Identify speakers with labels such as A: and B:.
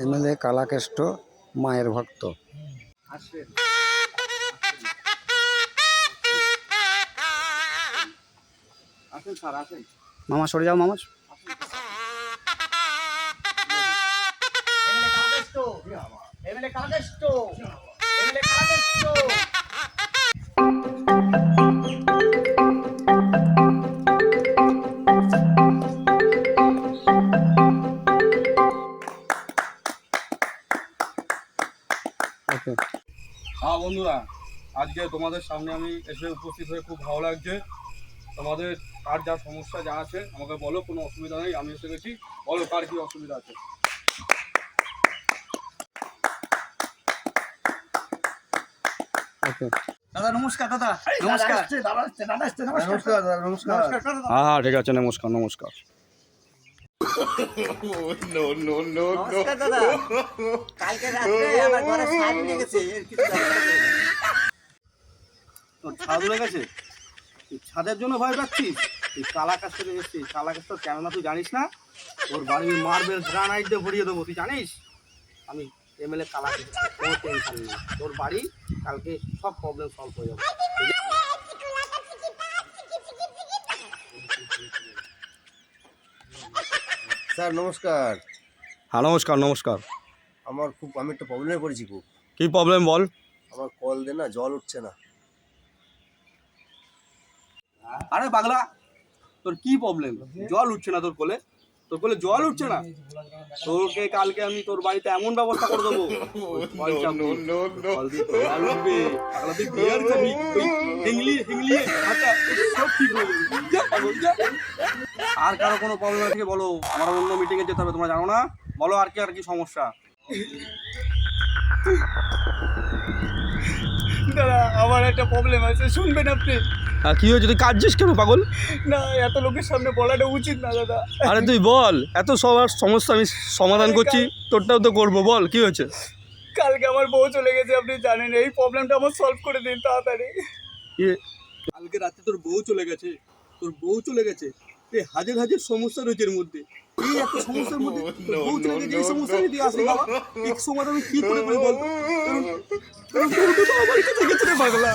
A: MLA কালাকেষ্ট মায়ের ভক্ত।
B: আসেন স্যার, আসেন।
C: মামা সরে যাও মামা।
A: ওকে।
B: হ্যাঁ বন্ধুরা, আজকে তোমাদের সামনে আমি এসে উপস্থিত হয়ে খুব ভালো লাগছে। তোমাদের কার যা সমস্যা যা আছে আমাকে বলো, কোনো অসুবিধা নেই, আমি এসে গেছি। বলো কার কি অসুবিধা আছে।
A: ওকে।
C: দাদা নমস্কার। দাদা নমস্কার।
B: হ্যাঁ হ্যাঁ ঠিক আছে, নমস্কার নমস্কার।
C: নমস্কার দাদা। কালকে রাতে আমার ঘরে ছাদ উড়ে গেছে, এর কিছু দরকার নেই।
B: তোর ছাদ উড়ে গেছে? তুই ছাদের জন্য ভয় পাচ্ছিস? তুই কালাকাস্টে এসেছিস। কালাকাস্ট কেন না তুই জানিস না? তোর বাড়ির মার্বেল গ্রানাইট দিয়ে ভরিয়ে দেবো, তুই জানিস? আমি এমএলএ কালাকাস্ট, কোনো টেনশন নেই। তোর বাড়ি কালকে সব প্রবলেম সলভ হয়ে যাবে।
D: স্যার নমস্কার।
B: হ্যাঁ নমস্কার নমস্কার।
D: আমি একটা প্রবলেমে পড়েছি খুব।
B: কি প্রবলেম বল?
D: আমার কল দে না, জল উঠছে না।
B: আরে পাগলা, তোর কি প্রবলেম? জল উঠছে না তোর কোলে? তোর কোলে জল উঠছে না? তোকে কালকে আমি তোর বাড়িতে এমন ব্যবস্থা করে দেবো, কল চাপবি, কল দিয়ে জল উঠবে। পাগলা তুই বিয়ার খাবি, ওই হিংলিয়ে হাঁটা, সব ঠিক হয়ে যাবে। যা পাগল, যা। আর কারো কোনো প্রবলেম আছে বলো, আমার অন্য মিটিংয়ে যেতে হবে, তোমরা জানো না? বলো আর কি সমস্যা।
C: দাদা আমার একটা প্রবলেম আছে, শুনবেন আপনি?
B: হ্যাঁ কি হয়েছে? তুই কাঁদছিস কেন পাগল?
C: না, এত লোকের সামনে বলাটা উচিত না দাদা।
B: আরে তুই বল, এত সবার সমস্যা আমি সমাধান করছি, তোরটাও তো করবো। বল কি হয়েছে?
C: কালকে আমার বউ চলে গেছে, আপনি জানেন। এই প্রবলেমটা আমার সলভ করে দিন তাড়াতাড়ি।
B: কালকে রাতে তোর বউ চলে গেছে? তোর বউ চলে গেছে? এই হাজার হাজার সমস্যা রয়েছে এর মধ্যে। এই এত সমস্যার মধ্যে তোর বউ চলে গেছে, এই সমস্যা নিয়ে তুই আসলি বাবা? এক সমাধান আমি কি করে বলতো? কারণ তোর বউ তো আমার কাছে গেছে রে পাগলা।